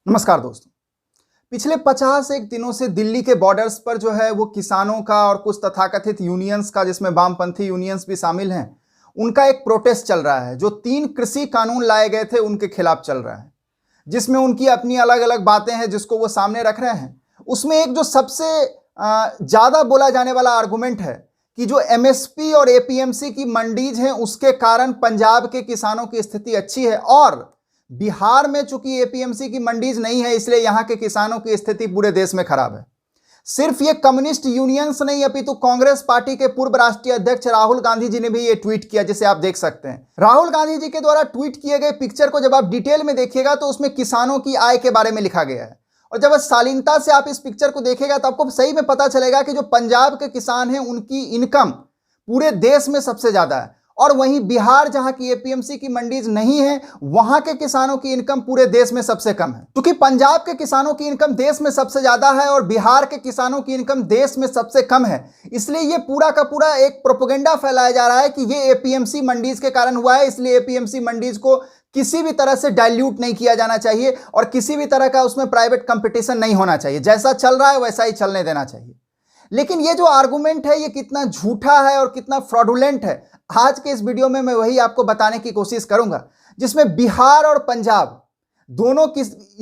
नमस्कार दोस्तों। पिछले 50 एक दिनों से दिल्ली के बॉर्डर्स पर जो है वो किसानों का और कुछ तथाकथित यूनियंस का, जिसमें वामपंथी यूनियंस भी शामिल हैं, उनका एक प्रोटेस्ट चल रहा है जो 3 कृषि कानून लाए गए थे उनके खिलाफ चल रहा है, जिसमें उनकी अपनी अलग अलग बातें हैं जिसको वो सामने रख रहे हैं। उसमें एक जो सबसे ज़्यादा बोला जाने वाला आर्गुमेंट है कि जो एमएसपी और एपीएमसी की मंडीज हैं उसके कारण पंजाब के किसानों की स्थिति अच्छी है, और बिहार में चूंकि एपीएमसी की मंडीज नहीं है इसलिए यहां के किसानों की स्थिति पूरे देश में खराब है। सिर्फ ये कम्युनिस्ट यूनियंस नहीं अपितु कांग्रेस पार्टी के पूर्व राष्ट्रीय अध्यक्ष राहुल गांधी जी ने भी ये ट्वीट किया, जिसे आप देख सकते हैं। राहुल गांधी जी के द्वारा ट्वीट किए गए पिक्चर को जब आप डिटेल में देखिएगा तो उसमें किसानों की आय के बारे में लिखा गया है, और जब शालीनता से आप इस पिक्चर को देखेगा तो आपको सही में पता चलेगा कि जो पंजाब के किसान हैं उनकी इनकम पूरे देश में सबसे ज्यादा है, और वहीं बिहार जहां की एपीएमसी की मंडीज नहीं है वहां के किसानों की इनकम पूरे देश में सबसे कम है। क्योंकि पंजाब के किसानों की इनकम देश में सबसे ज्यादा है और बिहार के किसानों की इनकम देश में सबसे कम है, इसलिए ये पूरा का पूरा एक प्रोपेगेंडा फैलाया जा रहा है कि ये एपीएमसी मंडीज के कारण हुआ है, इसलिए एपीएमसी मंडीज को किसी भी तरह से डाइल्यूट नहीं किया जाना चाहिए और किसी भी तरह का उसमें प्राइवेट कंपटीशन नहीं होना चाहिए, जैसा चल रहा है वैसा ही चलने देना चाहिए। लेकिन ये जो आर्गुमेंट है ये कितना झूठा है और कितना फ्रॉडुलेंट है, आज के इस वीडियो में मैं वही आपको बताने की कोशिश करूंगा, जिसमें बिहार और पंजाब दोनों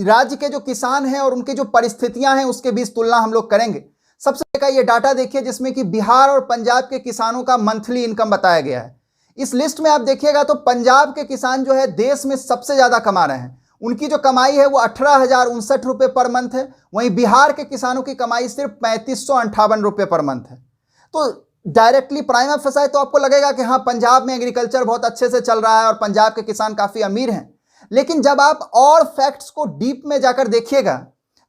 राज्य के जो किसान हैं और उनके जो परिस्थितियां हैं उसके बीच तुलना हम लोग करेंगे। सबसे पहले ये डाटा देखिए जिसमें कि बिहार और पंजाब के किसानों का मंथली इनकम बताया गया है। इस लिस्ट में आप देखिएगा तो पंजाब के किसान जो है देश में सबसे ज्यादा कमा रहे हैं, उनकी जो कमाई है वो 18,059 रुपये पर मंथ है। वहीं बिहार के किसानों की कमाई सिर्फ 3558 रुपये पर मंथ है। तो डायरेक्टली प्राइमा फंसाए तो आपको लगेगा कि हाँ पंजाब में एग्रीकल्चर बहुत अच्छे से चल रहा है और पंजाब के किसान काफ़ी अमीर हैं, लेकिन जब आप और फैक्ट्स को डीप में जाकर देखिएगा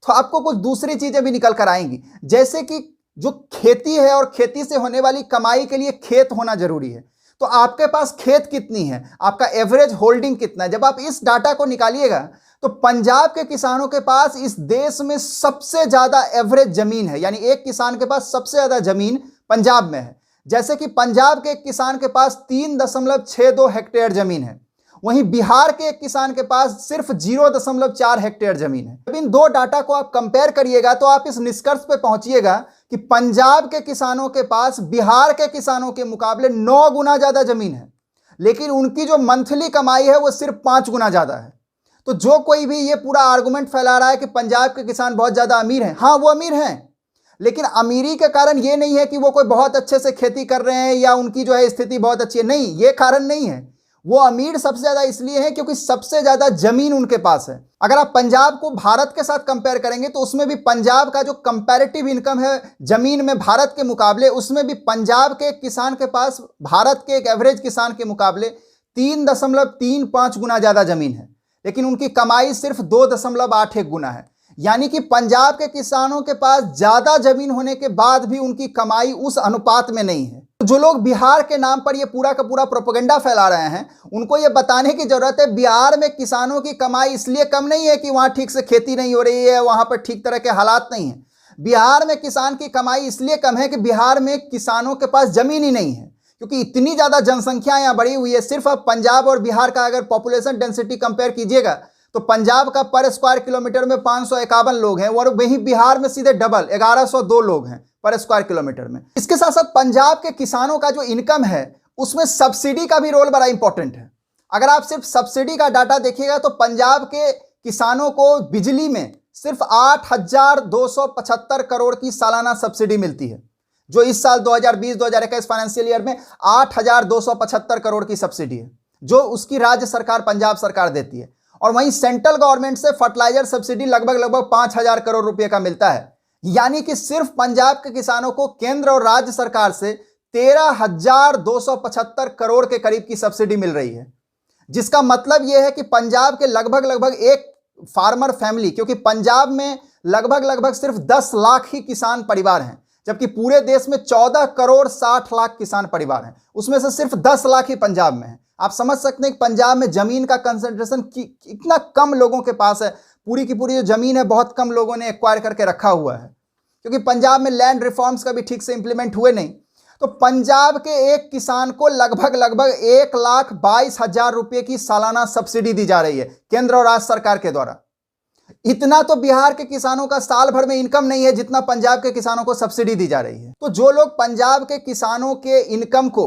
तो आपको कुछ दूसरी चीज़ें भी निकल कर आएंगी, जैसे कि जो खेती है और खेती से होने वाली कमाई के लिए खेत होना जरूरी है। तो आपके पास खेत कितनी है, आपका एवरेज होल्डिंग कितना है, जब आप इस डाटा को निकालिएगा तो पंजाब के किसानों के पास इस देश में सबसे ज़्यादा एवरेज जमीन है, यानी एक किसान के पास सबसे ज़्यादा जमीन पंजाब में है। जैसे कि पंजाब के एक किसान के पास 3.62 हेक्टेयर जमीन है, वहीं बिहार के एक किसान के पास सिर्फ 0.4 हेक्टेयर जमीन है। जब इन दो डाटा को आप कंपेयर करिएगा तो आप इस निष्कर्ष पे पहुंचिएगा कि पंजाब के किसानों के पास बिहार के किसानों के मुकाबले 9 गुना ज्यादा जमीन है, लेकिन उनकी जो मंथली कमाई है वो सिर्फ 5 गुना ज्यादा है। तो जो कोई भी ये पूरा आर्गुमेंट फैला रहा है कि पंजाब के किसान बहुत ज्यादा अमीर हैं, हाँ वो अमीर हैं, लेकिन अमीरी का कारण ये नहीं है कि वो कोई बहुत अच्छे से खेती कर रहे हैं या उनकी जो है स्थिति बहुत अच्छी है, नहीं, ये कारण नहीं है। वो अमीर सबसे ज्यादा इसलिए है क्योंकि सबसे ज्यादा जमीन उनके पास है। अगर आप पंजाब को भारत के साथ कंपेयर करेंगे तो उसमें भी पंजाब का जो कंपैरेटिव इनकम है जमीन में भारत के मुकाबले, उसमें भी पंजाब के एक किसान के पास भारत के एक एवरेज किसान के मुकाबले 3.35 गुना ज्यादा जमीन है, लेकिन उनकी कमाई सिर्फ 2.81 गुना है। यानी कि पंजाब के किसानों के पास ज्यादा जमीन होने के बाद भी उनकी कमाई उस अनुपात में नहीं है। जो लोग बिहार के नाम पर ये पूरा का पूरा प्रोपेगेंडा फैला रहे हैं उनको ये बताने की जरूरत है बिहार में किसानों की कमाई इसलिए कम नहीं है कि वहां ठीक से खेती नहीं हो रही है, वहां पर ठीक तरह के हालात नहीं है। बिहार में किसान की कमाई इसलिए कम है कि बिहार में किसानों के पास जमीन ही नहीं है, क्योंकि इतनी ज्यादा जनसंख्या यहाँ बढ़ी हुई है। सिर्फ अब पंजाब और बिहार का अगर पॉपुलेशन डेंसिटी कंपेयर कीजिएगा तो पंजाब का पर स्क्वायर किलोमीटर में 551 लोग हैं और वहीं बिहार में सीधे डबल 1102 लोग हैं पर स्क्वायर किलोमीटर में। इसके साथ साथ पंजाब के किसानों का जो इनकम है उसमें सब्सिडी का भी रोल बड़ा इंपॉर्टेंट है। अगर आप सिर्फ सब्सिडी का डाटा देखिएगा तो पंजाब के किसानों को बिजली में सिर्फ 8,275 करोड़ की सालाना सब्सिडी मिलती है, जो इस साल 2020-2021 फाइनेंशियल ईयर में 8,275 करोड़ की सब्सिडी है जो उसकी राज्य सरकार पंजाब सरकार देती है। और वहीं सेंट्रल गवर्नमेंट से फर्टिलाइजर सब्सिडी लगभग 5,000 करोड़ रुपए का मिलता है। यानी कि सिर्फ पंजाब के किसानों को केंद्र और राज्य सरकार से 13,275 करोड़ के करीब की सब्सिडी मिल रही है, जिसका मतलब यह है कि पंजाब के लगभग एक फार्मर फैमिली, क्योंकि पंजाब में लगभग सिर्फ 10 लाख ही किसान परिवार हैं, जबकि पूरे देश में 14 करोड़ 60 लाख किसान परिवार हैं, उसमें से सिर्फ 10 लाख ही पंजाब में है। आप समझ सकते हैं कि पंजाब में जमीन का कंसंट्रेशन इतना कम लोगों के पास है, पूरी की पूरी जो जमीन है बहुत कम लोगों ने एक्वायर करके रखा हुआ है, क्योंकि पंजाब में लैंड रिफॉर्म्स का भी ठीक से इंप्लीमेंट हुए नहीं। तो पंजाब के एक किसान को लगभग 1,22,000 रुपये की सालाना सब्सिडी दी जा रही है केंद्र और राज्य सरकार के द्वारा। इतना तो बिहार के किसानों का साल भर में इनकम नहीं है जितना पंजाब के किसानों को सब्सिडी दी जा रही है। तो जो लोग पंजाब के किसानों के इनकम को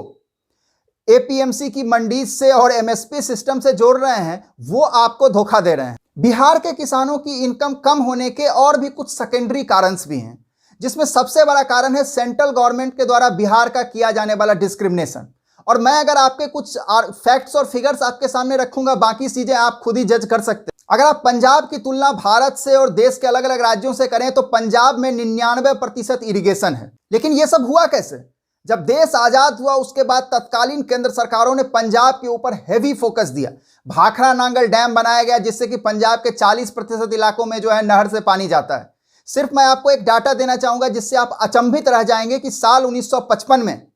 एपीएमसी की मंडी से और एमएसपी सिस्टम से जोड़ रहे हैं, वो आपको धोखा दे रहे हैं। बिहार के किसानों की इनकम कम होने के और भी कुछ सेकेंडरी कारण भी हैं, जिसमें सबसे बड़ा कारण है सेंट्रल गवर्नमेंट के द्वारा बिहार का किया जाने वाला डिस्क्रिमिनेशन। और मैं अगर आपके कुछ फैक्ट्स और फिगर्स आपके सामने रखूंगा, बाकी चीजें आप खुद ही जज कर सकते हैं। अगर आप पंजाब की तुलना भारत से और देश के अलग अलग राज्यों से करें तो पंजाब में 99% इरिगेशन है। लेकिन यह सब हुआ कैसे? जब देश आजाद हुआ उसके बाद तत्कालीन केंद्र सरकारों ने पंजाब के ऊपर हैवी फोकस दिया। भाखड़ा नांगल डैम बनाया गया जिससे कि पंजाब के 40% इलाकों में जो है नहर से पानी जाता है। सिर्फ मैं आपको एक डाटा देना चाहूंगा जिससे आप अचंभित रह जाएंगे कि साल 1955 में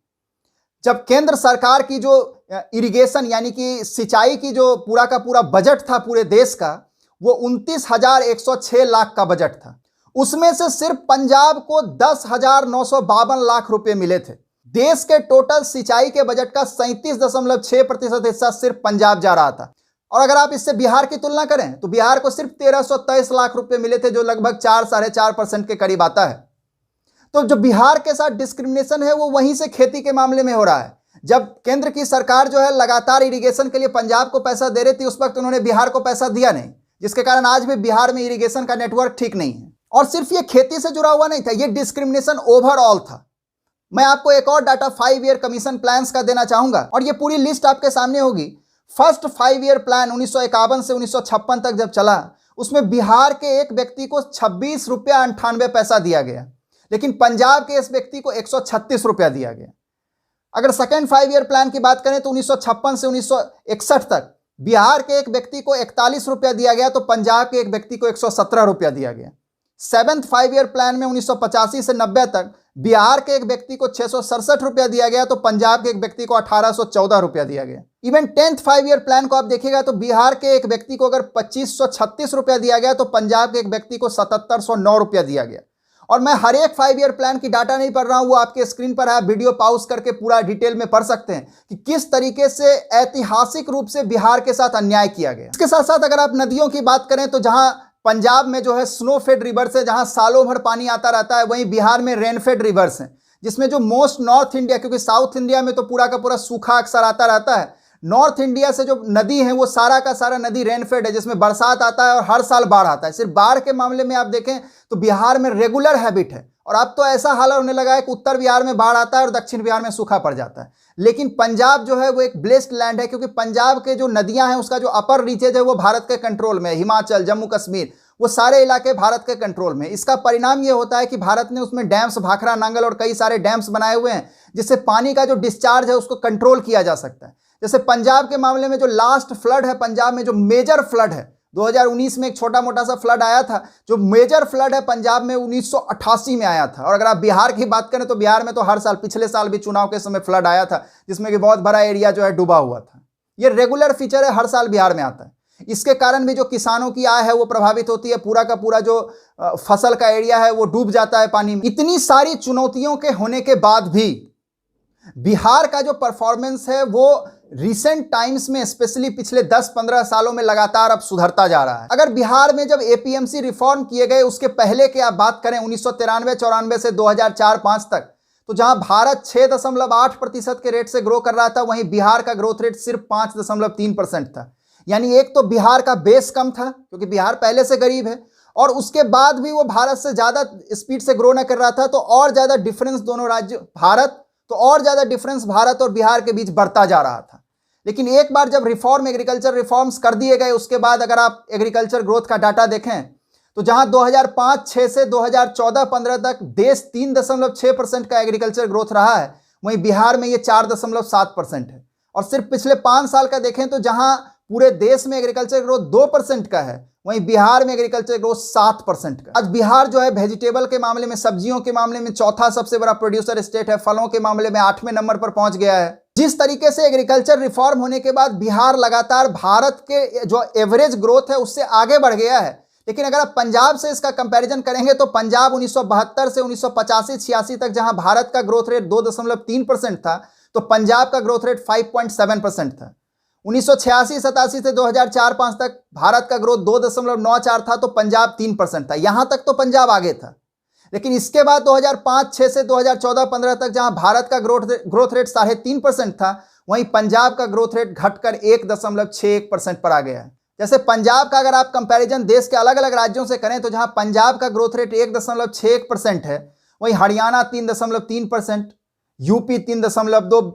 जब केंद्र सरकार की जो इरिगेशन यानी कि सिंचाई की जो पूरा का पूरा बजट था पूरे देश का, वो 29,106 लाख का बजट था। उसमें से सिर्फ पंजाब को 10,952 लाख रुपए मिले थे। देश के टोटल सिंचाई के बजट का 37.6% हिस्सा सिर्फ पंजाब जा रहा था। और अगर आप इससे बिहार की तुलना करें तो बिहार को सिर्फ 1323 लाख रुपए मिले थे, जो लगभग 4-4.5% के करीब आता है। तो जो बिहार के साथ डिस्क्रिमिनेशन है वो वहीं से खेती के मामले में हो रहा है। जब केंद्र की सरकार जो है लगातार इरिगेशन के लिए पंजाब को पैसा दे रही थी, उस वक्त उन्होंने बिहार को पैसा दिया नहीं, जिसके कारण आज भी बिहार में इरिगेशन का नेटवर्क ठीक नहीं है। और सिर्फ ये खेती से जुड़ा हुआ नहीं था, ये डिस्क्रिमिनेशन ओवरऑल था। मैं आपको एक और डाटा 5 ईयर कमीशन प्लान्स का देना चाहूंगा और ये पूरी लिस्ट आपके सामने होगी। फर्स्ट 5 ईयर प्लान 1951 से 1956 तक जब चला, उसमें बिहार के एक व्यक्ति को 26 रुपया 98 पैसा दिया गया, लेकिन पंजाब के इस व्यक्ति को 136 रुपया दिया गया। अगर सेकेंड 5 ईयर प्लान की बात करें तो 1956 से 1961 तक बिहार के एक व्यक्ति को 41 रुपया दिया गया, तो पंजाब के एक व्यक्ति को 117 रुपया दिया गया। 7th 5 ईयर प्लान में 1985 से 90 तक बिहार के एक व्यक्ति को 667 रुपया दिया गया, तो पंजाब के एक व्यक्ति को 1814 रुपया दिया गया। इवन 10th 5 ईयर प्लान को आप देखिएगा तो बिहार के एक व्यक्ति को अगर 2536 रुपया दिया गया, तो पंजाब के एक व्यक्ति को 7709 रुपया दिया गया। और मैं हर एक 5 ईयर प्लान की डाटा नहीं पढ़ रहा हूं, वो आपके स्क्रीन पर है, वीडियो पॉज करके पूरा डिटेल में पढ़ सकते हैं कि किस तरीके से ऐतिहासिक रूप से बिहार के साथ अन्याय किया गया। इसके साथ साथ अगर आप नदियों की बात करें तो जहां पंजाब में जो है स्नो फेड रिवर्स है, जहां सालों भर पानी आता रहता है, वहीं बिहार में रेन फेड रिवर्स है, जिसमें जो मोस्ट नॉर्थ इंडिया, क्योंकि साउथ इंडिया में तो पूरा का पूरा सूखा अक्सर आता रहता है, नॉर्थ इंडिया से जो नदी है वो सारा का सारा नदी रेनफेड है, जिसमें बरसात आता है और हर साल बाढ़ आता है। सिर्फ बाढ़ के मामले में आप देखें तो बिहार में रेगुलर हैबिट है, और अब तो ऐसा हाल होने लगा है कि उत्तर बिहार में बाढ़ आता है और दक्षिण बिहार में सूखा पड़ जाता है। लेकिन पंजाब जो है वो एक ब्लेस्ड लैंड है, क्योंकि पंजाब के जो नदियां हैं उसका जो अपर रीचेज है वो भारत के कंट्रोल में, हिमाचल, जम्मू कश्मीर, वो सारे इलाके भारत के कंट्रोल में। इसका परिणाम ये होता है कि भारत ने उसमें डैम्स, भाखड़ा नांगल और कई सारे डैम्स बनाए हुए हैं, जिससे पानी का जो डिस्चार्ज है उसको कंट्रोल किया जा सकता है। जैसे पंजाब के मामले में जो लास्ट फ्लड है, पंजाब में जो मेजर फ्लड है, 2019 में एक छोटा मोटा सा फ्लड आया था, जो मेजर फ्लड है पंजाब में 1988 में आया था। और अगर आप बिहार की बात करें तो बिहार में तो हर साल, पिछले साल भी चुनाव के समय फ्लड आया था, जिसमें कि बहुत बड़ा एरिया जो है डूबा हुआ था। ये रेगुलर फीचर है, हर साल बिहार में आता है। इसके कारण भी जो किसानों की आय है वो प्रभावित होती है, पूरा का पूरा जो फसल का एरिया है वो डूब जाता है पानी में। इतनी सारी चुनौतियों के होने के बाद भी बिहार का जो परफॉर्मेंस है वो रिसेंट टाइम्स में, स्पेशली पिछले 10-15 सालों में लगातार अब सुधरता जा रहा है। अगर बिहार में जब एपीएमसी रिफॉर्म किए गए उसके पहले की आप बात करें 1993-94 से 2004-05 तक, तो जहां भारत 6.8% के रेट से ग्रो कर रहा था, वहीं बिहार का ग्रोथ रेट सिर्फ 5.3% था। यानी एक तो बिहार का बेस कम था क्योंकि बिहार पहले से गरीब है, और उसके बाद भी वो भारत से ज्यादा स्पीड से ग्रो न कर रहा था, तो और ज्यादा डिफरेंस दोनों राज्य और ज्यादा डिफरेंस भारत और बिहार के बीच बढ़ता जा रहा था। लेकिन एक बार जब एग्रीकल्चर रिफॉर्म्स कर दिए गए, उसके बाद अगर आप एग्रीकल्चर ग्रोथ का डाटा देखें तो जहां 2005-06 से 2014-15 तक देश 3.6% का एग्रीकल्चर ग्रोथ रहा है, वहीं बिहार में ये 4.7% है। और सिर्फ पिछले 5 साल का देखें तो जहां पूरे देश में एग्रीकल्चर ग्रोथ 2% का है, वहीं बिहार में एग्रीकल्चर ग्रोथ 7% का। आज बिहार जो है वेजिटेबल के मामले में, सब्जियों के मामले में चौथा सबसे बड़ा प्रोड्यूसर स्टेट है, फलों के मामले में 8वें नंबर पर पहुंच गया है। जिस तरीके से एग्रीकल्चर रिफॉर्म होने के बाद बिहार लगातार भारत के जो एवरेज ग्रोथ है उससे आगे बढ़ गया है। लेकिन अगर आप पंजाब से इसका कंपैरिजन करेंगे तो पंजाब 1972 से 1985-86 तक जहां भारत का ग्रोथ रेट 2.3% था, तो पंजाब का ग्रोथ रेट 5.7% था। 1986-87 से 2004-5 तक भारत का ग्रोथ 2.94 था, तो पंजाब 3% था। यहां तक तो पंजाब आगे था। लेकिन इसके बाद 2005-6 से 2014-15 तक जहां भारत का ग्रोथ रेट 3.5% था, वहीं पंजाब का ग्रोथ रेट घटकर 1.61% पर आ गया है। जैसे पंजाब का अगर आप कंपैरिजन देश के अलग अलग राज्यों से करें, तो जहां पंजाब का ग्रोथ रेट 1.61% है, वहीं Haryana 3.3%, UP 3.2%,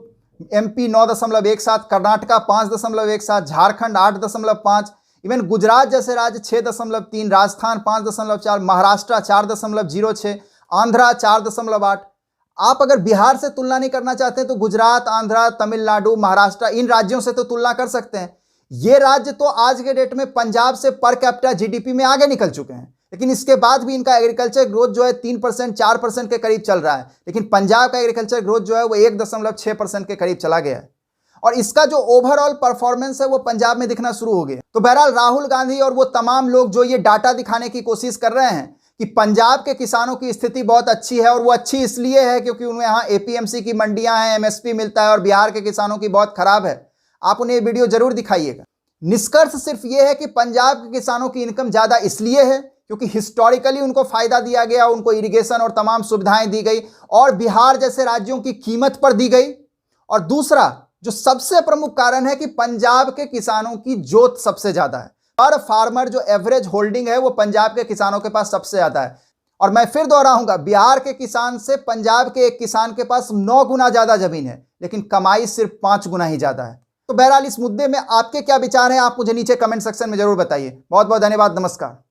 MP 9.17%, Karnataka 5.17%, Jharkhand 8.5%, even Gujarat जैसे राज्य 6.3%, राजस्थान 5.4%, महाराष्ट्र 4.06%, आंध्रा 4.8%। आप अगर बिहार से तुलना नहीं करना चाहते तो गुजरात, आंध्रा, तमिलनाडु, महाराष्ट्र, इन राज्यों से तो तुलना कर सकते हैं। ये राज्य तो आज के डेट में पंजाब से पर कैपिटा जीडीपी में आगे निकल चुके हैं, लेकिन इसके बाद भी इनका एग्रीकल्चर ग्रोथ जो है 3% 4% के करीब चल रहा है। लेकिन पंजाब का एग्रीकल्चर ग्रोथ जो है वो 1.6% के करीब चला गया है, और इसका जो ओवरऑल परफॉर्मेंस है वो पंजाब में दिखना शुरू हो गया। तो बहरहाल राहुल गांधी और वो तमाम लोग जो ये डाटा दिखाने की कोशिश कर रहे हैं कि पंजाब के किसानों की स्थिति बहुत अच्छी है, और वो अच्छी इसलिए है क्योंकि उन्हें यहाँ एपीएमसी की मंडियां हैं, एमएसपी मिलता है, और बिहार के किसानों की बहुत खराब है, आप उन्हें ये वीडियो जरूर दिखाइएगा। निष्कर्ष सिर्फ ये है कि पंजाब के किसानों की इनकम ज्यादा इसलिए है क्योंकि हिस्टोरिकली उनको फायदा दिया गया, उनको इरिगेशन और तमाम सुविधाएं दी गई, और बिहार जैसे राज्यों की कीमत पर दी गई। और दूसरा जो सबसे प्रमुख कारण है कि पंजाब के किसानों की जोत सबसे ज्यादा है। पर फार्मर जो एवरेज होल्डिंग है वो पंजाब के किसानों के पास सबसे ज्यादा है। और मैं फिर दोहराऊंगा, बिहार के किसान से पंजाब के एक किसान के पास 9 गुना ज्यादा जमीन है, लेकिन कमाई सिर्फ 5 गुना ही ज्यादा है। तो बहरहाल इस मुद्दे में आपके क्या विचार हैं, आप मुझे नीचे कमेंट सेक्शन में जरूर बताइए। बहुत बहुत धन्यवाद, नमस्कार।